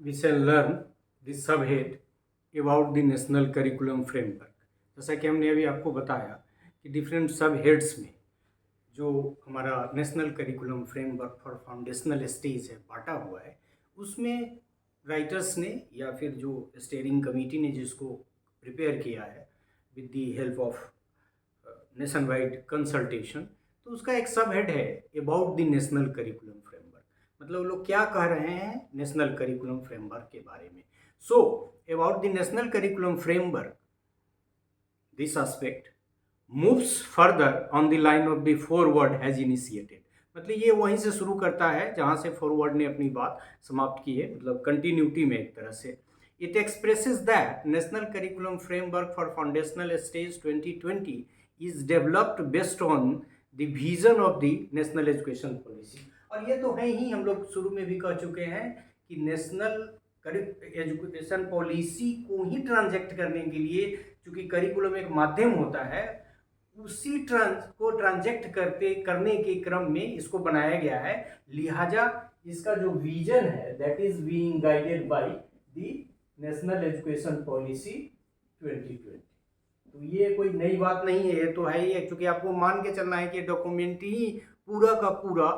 we shall learn the subhead about the national curriculum framework. जैसा कि हमने अभी आपको बताया कि डिफरेंट सब हेड्स में जो हमारा national curriculum framework for foundational stage है बांटा हुआ है, उसमें राइटर्स ने या फिर जो स्टीयरिंग कमेटी ने जिसको प्रिपेयर किया है with the help of nation wide consultation, तो उसका एक सब हेड है about the national curriculum framework. मतलब लोग क्या कह रहे हैं नेशनल करिकुलम फ्रेमवर्क के बारे में। So about the national curriculum framework, this aspect moves further on the line of the forward has initiated. मतलब ये वहीं से शुरू करता है जहाँ से फॉरवर्ड ने अपनी बात समाप्त की है, मतलब कंटिन्यूटी में एक तरह से। It expresses that national curriculum framework for foundational stage 2020 is developed based on the vision of the national education policy. और ये तो है ही, हम लोग शुरू में भी कह चुके हैं कि नेशनल एजुकेशन पॉलिसी को ही ट्रांजेक्ट करने के लिए, चूंकि करिकुलम एक माध्यम होता है, उसी ट्रांजेक्ट करने के क्रम में इसको बनाया गया है। लिहाजा इसका जो विजन है that is being guided by the national education policy 2020। तो ये कोई नई बात नहीं है, ये तो है ही, क्योंकि आपको मान के चलना है कि डॉक्यूमेंट ही पूरा का पूरा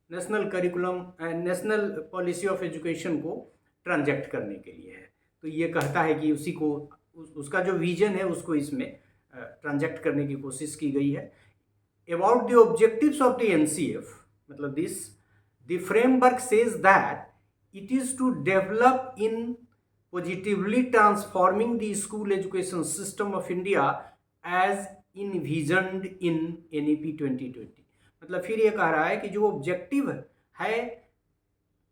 national curriculum national policy of education को ट्रांजेक्ट करने के लिए है। तो ये कहता है कि उसी को उसका जो विजन है उसको इसमें ट्रांजेक्ट करने की कोशिश की गई है। About the objectives of the NCF, मतलब this the framework says that it is to develop in positively transforming the school education system of India as envisioned in NEP 2020। मतलब फिर ये कह रहा है कि जो ऑब्जेक्टिव है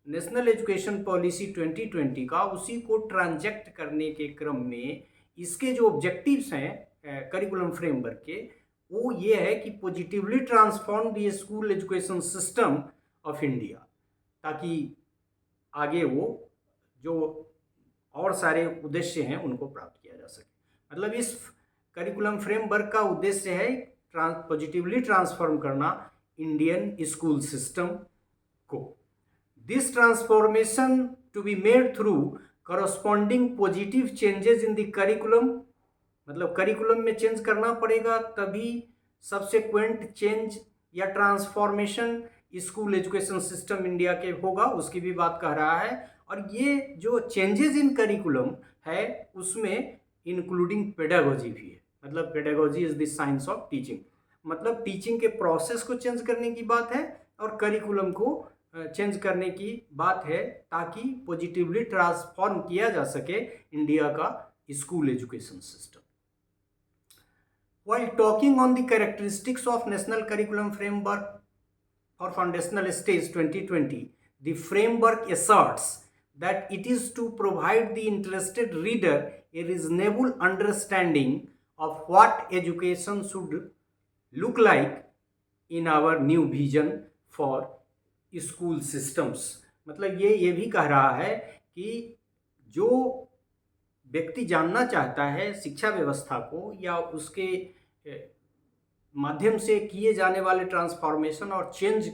नेशनल एजुकेशन पॉलिसी 2020 का, उसी को ट्रांजेक्ट करने के क्रम में इसके जो ऑब्जेक्टिव्स हैं करिकुलम फ्रेमवर्क के, वो ये है कि positively transform the school education system of India, ताकि आगे वो जो और सारे उद्देश्य हैं उनको प्राप्त किया जा सके। मतलब इस करिकुलम फ्रेमवर्क का उद्देश्य है पॉजिटिवली ट्रांसफॉर्म करना इंडियन स्कूल सिस्टम को। This transformation to be made through corresponding positive changes in the curriculum, मतलब करिकुलम में चेंज करना पड़ेगा तभी सब्सिक्वेंट चेंज या transformation school education system India के होगा, उसकी भी बात कह रहा है। और ये जो चेंजेस इन करिकुलम है उसमें इंक्लूडिंग पेडागोजी भी है। मतलब pedagogy is the science of teaching, मतलब टीचिंग के प्रोसेस को चेंज करने की बात है और करिकुलम को चेंज करने की बात है, ताकि पॉजिटिवली ट्रांसफॉर्म किया जा सके इंडिया का school education system. While talking on the characteristics of National Curriculum Framework for Foundational Stage 2020, the framework asserts that it is to provide the interested reader a reasonable understanding of what education should look like in our new vision for school systems। मतलब ये भी कह रहा है कि जो व्यक्ति जानना चाहता है शिक्षा व्यवस्था को या उसके माध्यम से किए जाने वाले ट्रांसफॉर्मेशन और चेंज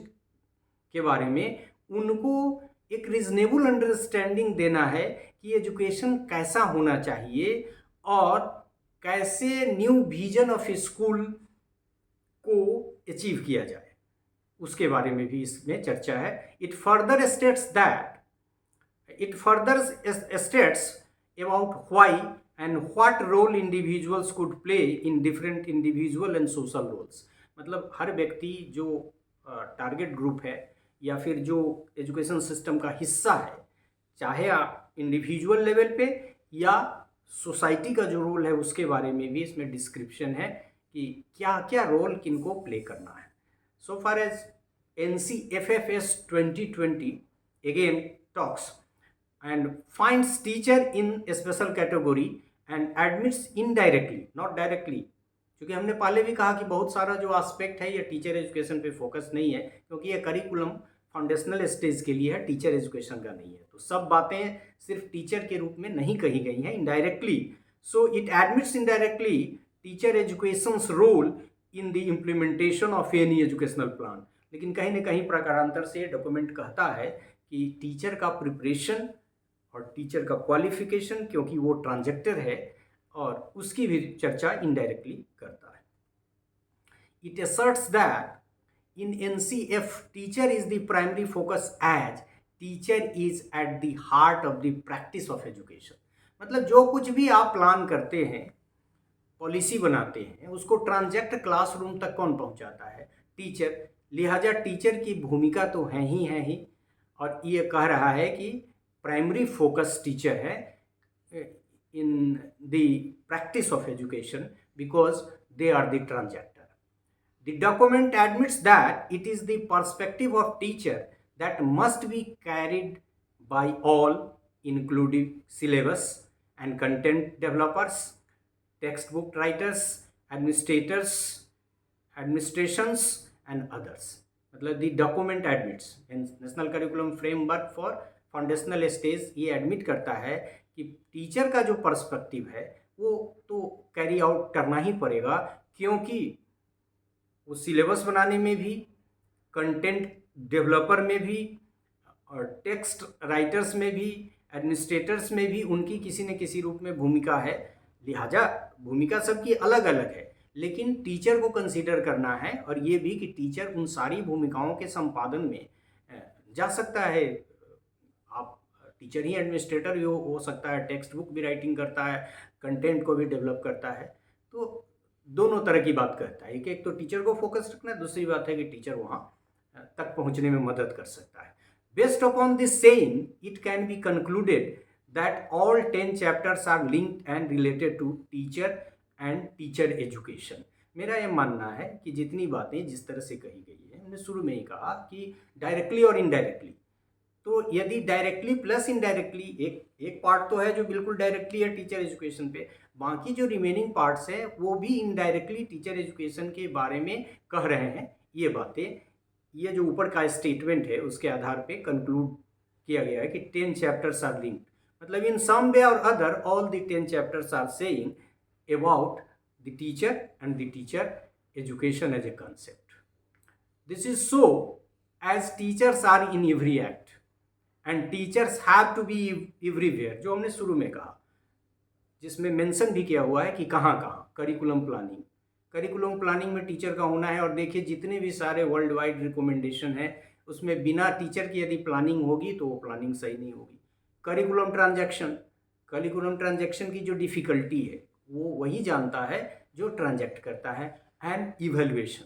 के बारे में, उनको एक रीजनेबल अंडरस्टैंडिंग देना है कि एजुकेशन कैसा होना चाहिए और कैसे न्यू विजन ऑफ स्कूल को अचीव किया जाए, उसके बारे में भी इसमें चर्चा है। It further states about why and what role individuals could play in different individual and social roles। मतलब हर व्यक्ति जो टारगेट ग्रुप है या फिर जो एजुकेशन सिस्टम का हिस्सा है, चाहे आप इंडिविजुअल लेवल पे या सोसाइटी का जो रोल है उसके बारे में भी इसमें डिस्क्रिप्शन है कि क्या क्या रोल किनको प्ले करना है। सो far as NCFFS 2020 again talks and finds teacher in a special category and admits indirectly not directly, क्योंकि हमने पहले भी कहा कि बहुत सारा जो एस्पेक्ट है ये टीचर एजुकेशन पे फोकस नहीं है, क्योंकि ये करिकुलम फाउंडेशनल स्टेज के लिए है, टीचर एजुकेशन का नहीं है। तो सब बातें सिर्फ टीचर के रूप में नहीं कही गई हैं, indirectly. So it admits indirectly teacher educations role in the implementation of any educational plan. लेकिन कहीं ना कहीं प्रकारांतर से डॉक्यूमेंट कहता है कि टीचर का प्रिपरेशन और टीचर का क्वालिफिकेशन, क्योंकि वो ट्रांजेक्टर है, और उसकी भी चर्चा इनडायरेक्टली करता है। It asserts that in NCF teacher is the primary focus as teacher is at the heart of the practice of education। मतलब जो कुछ भी आप प्लान करते हैं, पॉलिसी बनाते हैं, उसको ट्रांजेक्ट क्लासरूम तक कौन पहुंचाता है? टीचर। लिहाजा टीचर की भूमिका तो है ही, और ये कह रहा है कि प्राइमरी फोकस टीचर है in the practice of education because they are the transactor. The document admits that it is the perspective of teacher that must be carried by all, including syllabus and content developers, textbook writers, administrations and others। मतलब the document admits, national curriculum framework for foundational stage ये admit करता है कि teacher का जो perspective है वो तो कैरी आउट करना ही पड़ेगा, क्योंकि वो सिलेबस बनाने में भी, कंटेंट डेवलपर में भी, और टेक्स्ट राइटर्स में भी, एडमिनिस्ट्रेटर्स में भी उनकी किसी न किसी रूप में भूमिका है। लिहाजा भूमिका सबकी अलग अलग है, लेकिन टीचर को कंसीडर करना है, और ये भी कि टीचर उन सारी भूमिकाओं के संपादन में जा सकता है। आप टीचर ही एडमिनिस्ट्रेटर भी हो सकता है, टेक्स्ट बुक भी राइटिंग करता है, कंटेंट को भी डेवलप करता है। तो दोनों तरह की बात करता है। एक तो टीचर को फोकस रखना है, दूसरी बात है कि टीचर वहाँ तक पहुँचने में मदद कर सकता है। Based upon this saying it can be concluded that all 10 chapters are linked and related to teacher and teacher education. मेरा ये मानना है कि जितनी बातें जिस तरह से कही गई है, हमने शुरू में ही कहा कि डायरेक्टली और इनडायरेक्टली, तो यदि डायरेक्टली प्लस इनडायरेक्टली, एक पार्ट तो है जो बिल्कुल डायरेक्टली है टीचर एजुकेशन पे, बाकी जो रिमेनिंग पार्ट्स हैं वो भी इनडायरेक्टली टीचर एजुकेशन के बारे में कह रहे हैं। ये बातें, ये जो ऊपर का स्टेटमेंट है उसके आधार पे कंक्लूड किया गया है कि 10 चैप्टर्स आर लिंक्ड, मतलब इन सम वे और other all the 10 chapters are saying about the teacher and the teacher education as a concept. This is so as teachers are in every act and teachers have to be everywhere, जो हमने शुरू में कहा, जिसमें mention भी किया हुआ है कि कहाँ कहाँ। करिकुलम प्लानिंग में टीचर का होना है, और देखिए जितने भी सारे वर्ल्ड वाइड रिकमेंडेशन है उसमें बिना टीचर की यदि प्लानिंग होगी तो वो प्लानिंग सही नहीं होगी। करिकुलम ट्रांजैक्शन की जो डिफ़िकल्टी है वो वही जानता है जो ट्रांजैक्ट करता है। And evaluation,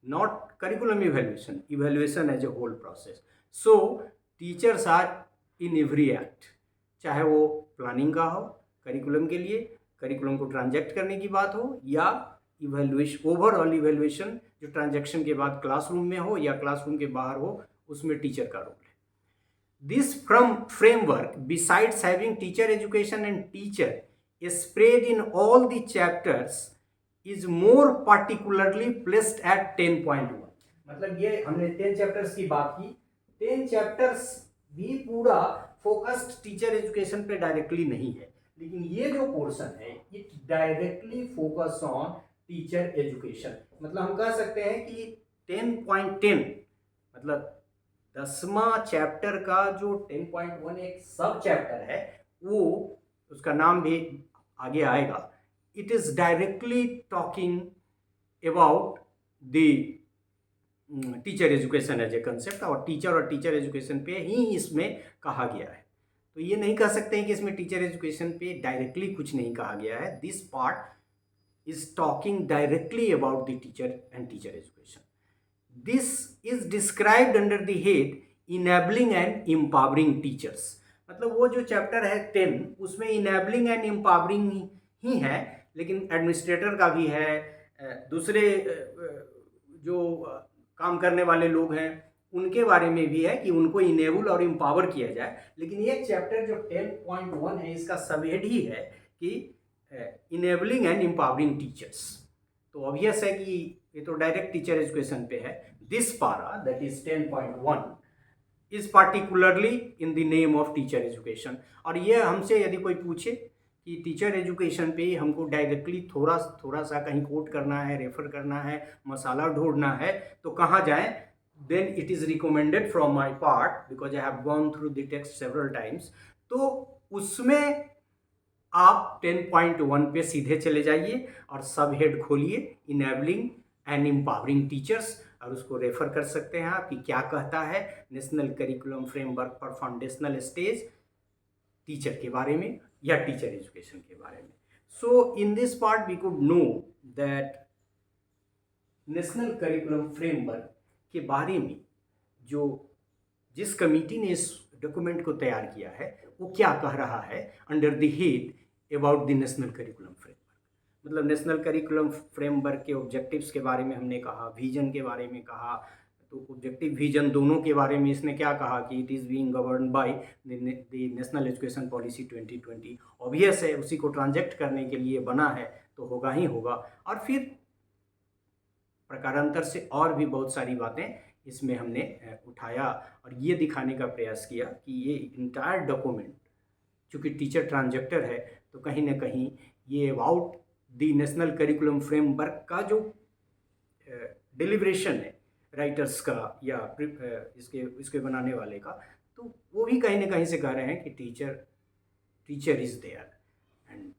not curriculum evaluation as a whole process. So teachers are in every act, चाहे वो प्लानिंग का हो करिकुलम के लिए, करिकुलम को ट्रांजैक्ट करने की बात हो, या इवैल्यूएशन, ओवरऑल इवैल्यूएशन जो ट्रांजैक्शन के बाद क्लासरूम में हो या क्लासरूम के बाहर हो, उसमें टीचर का रोल है। This framework, besides having teacher education and teacher spread in all the chapters, is more particularly placed at 10.1। मतलब ये हमने 10 चैप्टर्स की बात की, 10 चैप्टर्स भी पूरा फोकस्ड टीचर एजुकेशन पे डायरेक्टली नहीं है, लेकिन ये जो पोर्शन है it directly focus on teacher education. मतलब हम कह सकते हैं कि 10.10 मतलब 10वां चैप्टर का जो 10.1 एक सब चैप्टर है, वो उसका नाम भी आगे आएगा। It is directly talking about the teacher education as a concept, और टीचर एजुकेशन पे ही इसमें कहा गया है। तो ये नहीं कह सकते हैं कि इसमें टीचर एजुकेशन पे डायरेक्टली कुछ नहीं कहा गया है। This part is talking directly about the teacher and teacher education. This is described under the head enabling and empowering teachers। मतलब वो जो चैप्टर है 10 उसमें enabling and empowering ही है, लेकिन एडमिनिस्ट्रेटर का भी है, दूसरे जो काम करने वाले लोग हैं उनके बारे में भी है कि उनको इनेबल और एम्पावर किया जाए। लेकिन ये चैप्टर जो 10.1 है इसका सबहेड ही है कि इनेबलिंग एंड एम्पावरिंग टीचर्स। तो ऑब्वियस है कि ये तो डायरेक्ट टीचर एजुकेशन पे है। दिस पारा that is 10.1 is particularly in the name of teacher education. और ये हमसे यदि कोई पूछे कि टीचर एजुकेशन पे हमको डायरेक्टली थोड़ा सा कहीं कोट करना है, रेफर करना है, मसाला ढूंढना है, तो कहाँ जाएं? Then it is recommended from my part because I have gone through the text several times. तो उसमें आप 10.1 पे सीधे चले जाइए और सब हेड खोलिए, इनेबलिंग एंड एम्पावरिंग टीचर्स, और उसको रेफर कर सकते हैं आप कि क्या कहता है national curriculum framework for foundational stage teacher के बारे में या टीचर एजुकेशन के बारे में. So in this part we could know that national curriculum framework के बारे में जिस कमेटी ने इस डॉक्यूमेंट को तैयार किया है वो क्या कह रहा है under the head about the national curriculum framework. मतलब नेशनल करिकुलम फ्रेमवर्क के ऑब्जेक्टिव्स के बारे में हमने कहा, विजन के बारे में कहा. तो ऑब्जेक्टिव विजन दोनों के बारे में इसने क्या कहा कि it is being govern by the national education policy 2020. Obvious है, उसी को ट्रांजेक्ट करने के लिए बना है तो होगा ही होगा. और फिर प्रकारांतर से और भी बहुत सारी बातें इसमें हमने उठाया और ये दिखाने का प्रयास किया कि ये इंटायर डॉक्यूमेंट चूँकि टीचर ट्रांजेक्टर है तो कहीं ना कहीं ये about the national curriculum framework का जो डिलिब्रेशन है राइटर्स का या इसके बनाने वाले का, तो वो भी कहीं ना कहीं से कह रहे हैं कि teacher is there, and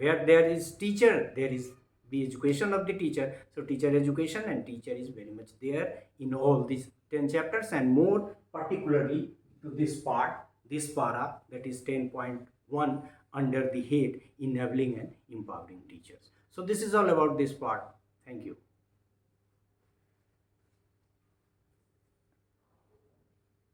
where there is teacher there is the education of the teacher. So teacher education and teacher is very much there in all these 10 chapters, and more particularly to this part, this para, that is 10.1 under the head enabling and empowering teachers. So this is all about this part. Thank you.